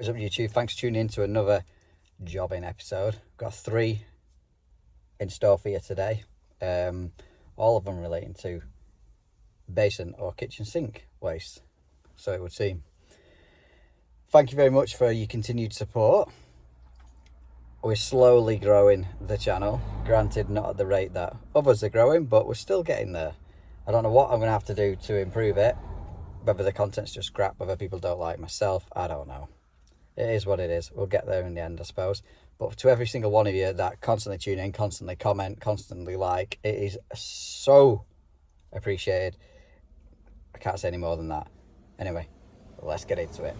What's up YouTube, thanks for tuning in to another jobbing episode. Got 3 in store for you today, all of them relating to basin or kitchen sink waste, so it would seem. Thank you very much for your continued support. We're slowly growing the channel, granted not at the rate that others are growing, but we're still getting there. I don't know what I'm going to have to do to improve it, whether the content's just crap, whether people don't like myself, I don't know. It is what it is. We'll get there in the end, I suppose. But to every single one of you that constantly tune in, constantly comment, constantly like, it is so appreciated. I can't say any more than that. Anyway, let's get into it.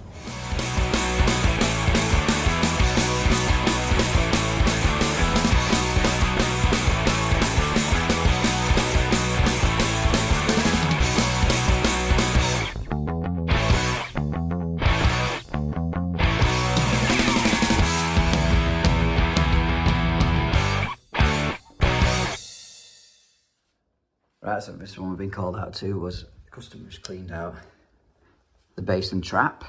Right, so this one we've been called out to was the customer's cleaned out the basin trap.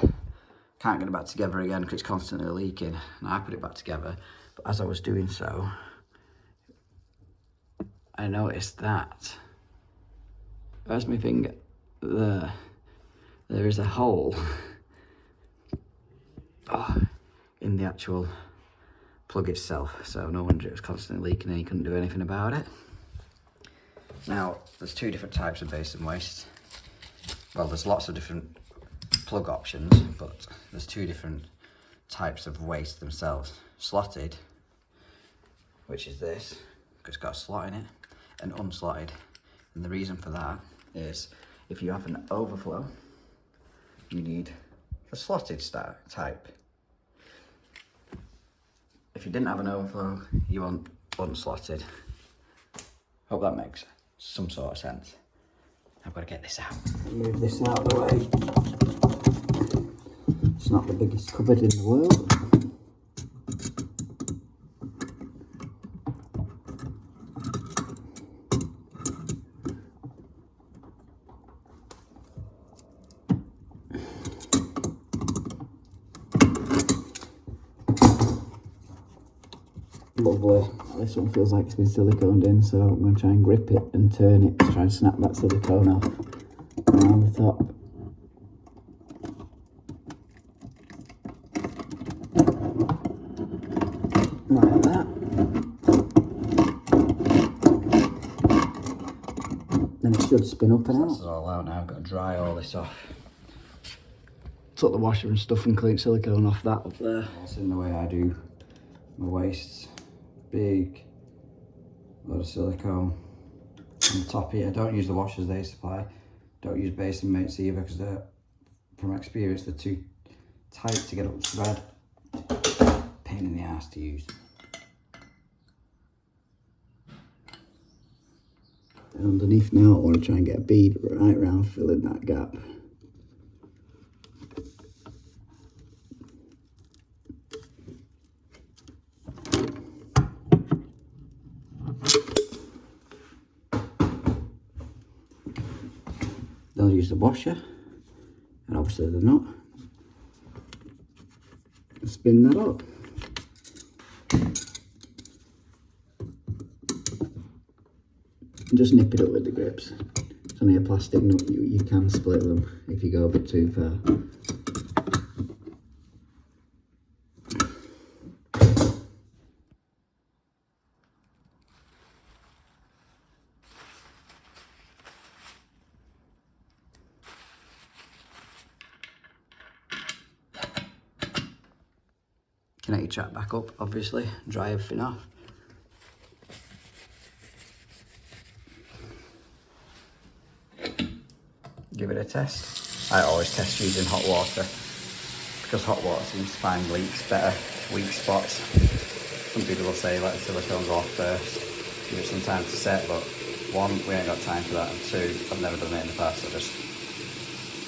Can't get it back together again because it's constantly leaking. And I put it back together, but as I was doing so, I noticed that, where's my finger? There is a hole in the actual plug itself. So no wonder it was constantly leaking and he couldn't do anything about it. Now, there's 2 different types of basin waste. Well, there's lots of different plug options, but there's 2 different types of waste themselves. Slotted, which is this, because it's got a slot in it, and unslotted. And the reason for that is if you have an overflow, you need a slotted type. If you didn't have an overflow, you want unslotted. Hope that makes some sort of sense. I've got to get this out. Move this out of the way. It's not the biggest cupboard in the world. Lovely. This one feels like it's been siliconed in, so I'm going to try and grip it and turn it to try and snap that silicone off around the top. Like that. Then it should spin up and out. This is all out now. I've got to dry all this off. Took the washer and stuff and cleaned silicone off that up there. That's in the way I do my wastes. Big load of silicone on the top here. Don't use the washers they supply. Don't use basin mates either, because they're, from experience, they're too tight to get up to bed. Pain in the ass to use. And underneath now, I want to try and get a bead right round, filling that gap. They'll use the washer and obviously the nut and spin that up. And just nip it up with the grips. It's only a plastic nut, you can split them if you go a bit too far. Connect your trap back up, obviously, dry everything off. Give it a test. I always test using hot water, because hot water seems to find leaks better, weak spots. Some people will say let the silicone go off first, give it some time to set, but 1, we ain't got time for that, and 2, I've never done it in the past, so just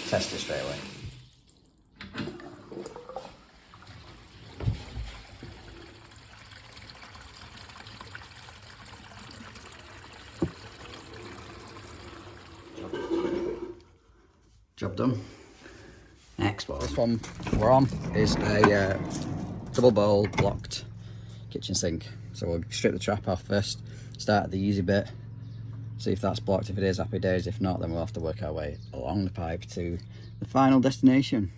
test it straight away. Job done. Next. next one, this one we're on, is a double bowl blocked kitchen sink. So we'll strip the trap off first, start at the easy bit, see if that's blocked. If it is, happy days. If not, then we'll have to work our way along the pipe to the final destination.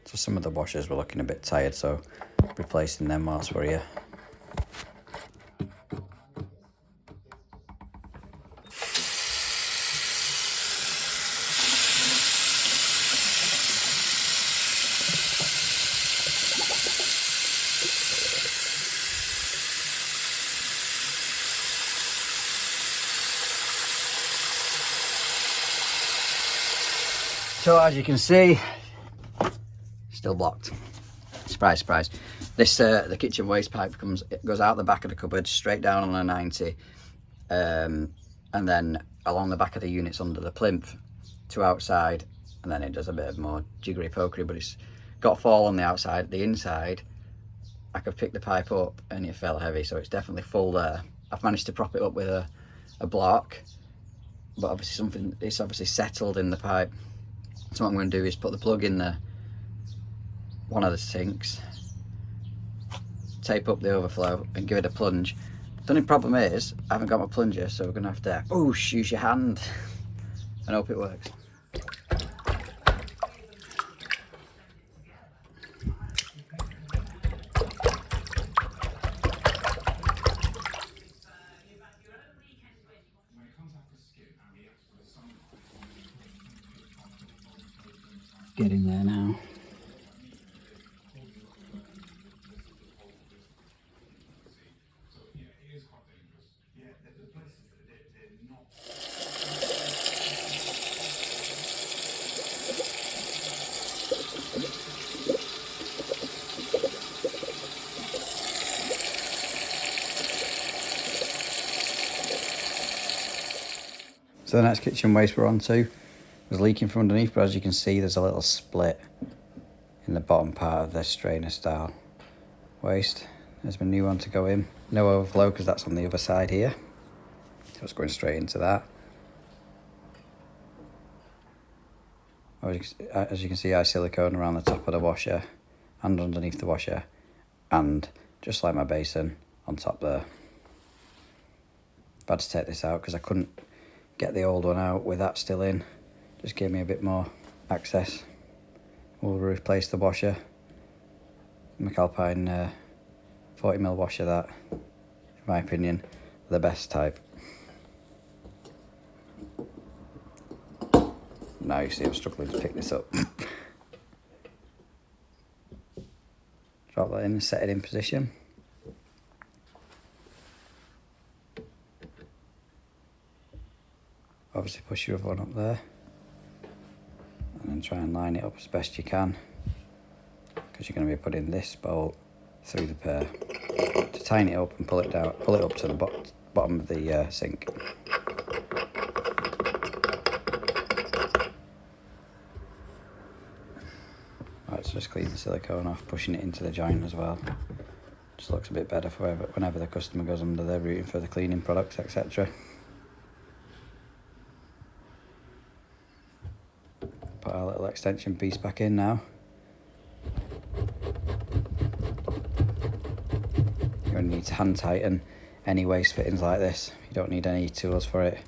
So some of the washers were looking a bit tired, so replacing them whilst we're here. So as you can see, still blocked. Surprise, surprise. This the kitchen waste pipe goes out the back of the cupboard, straight down on a 90, and then along the back of the units under the plinth to outside, and then it does a bit of more jiggery pokery, but it's got a fall on the outside. The inside, I could pick the pipe up and it felt heavy, so it's definitely full there. I've managed to prop it up with a block, but obviously it's obviously settled in the pipe. So what I'm going to do is put the plug in one of the sinks, tape up the overflow and give it a plunge. The only problem is I haven't got my plunger, so we're going to have to use your hand and hope it works. Get in there now. So the next kitchen waste we're on to was leaking from underneath, but as you can see there's a little split in the bottom part of this strainer style waste. There's my new one to go in. No overflow because that's on the other side here. So it's going straight into that. As you can see, I silicone around the top of the washer and underneath the washer, and just like my basin on top there. I've had to take this out because I couldn't get the old one out with that still in. Just gave me a bit more access. We'll replace the washer. McAlpine 40mm washer, that, in my opinion, the best type. Now you see I'm struggling to pick this up. Drop that in and set it in position. Obviously push your other one up there. And then try and line it up as best you can, because you're going to be putting this bolt through the pair to tighten it up and pull it up to the bottom of the sink. Right, so just clean the silicone off, pushing it into the joint as well. Just looks a bit better for whenever the customer goes under there routing for the cleaning products, etc. Put our little extension piece back in now. You're going to need to hand tighten any waste fittings like this. You don't need any tools for it.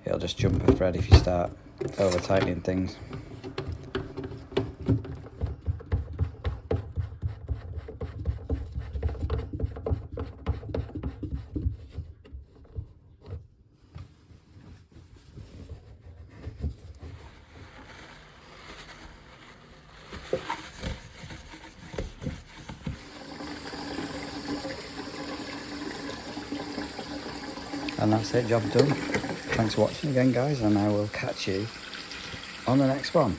It'll just jump a thread if you start over tightening things. And that's it, job done. Thanks for watching again, guys, and I will catch you on the next one.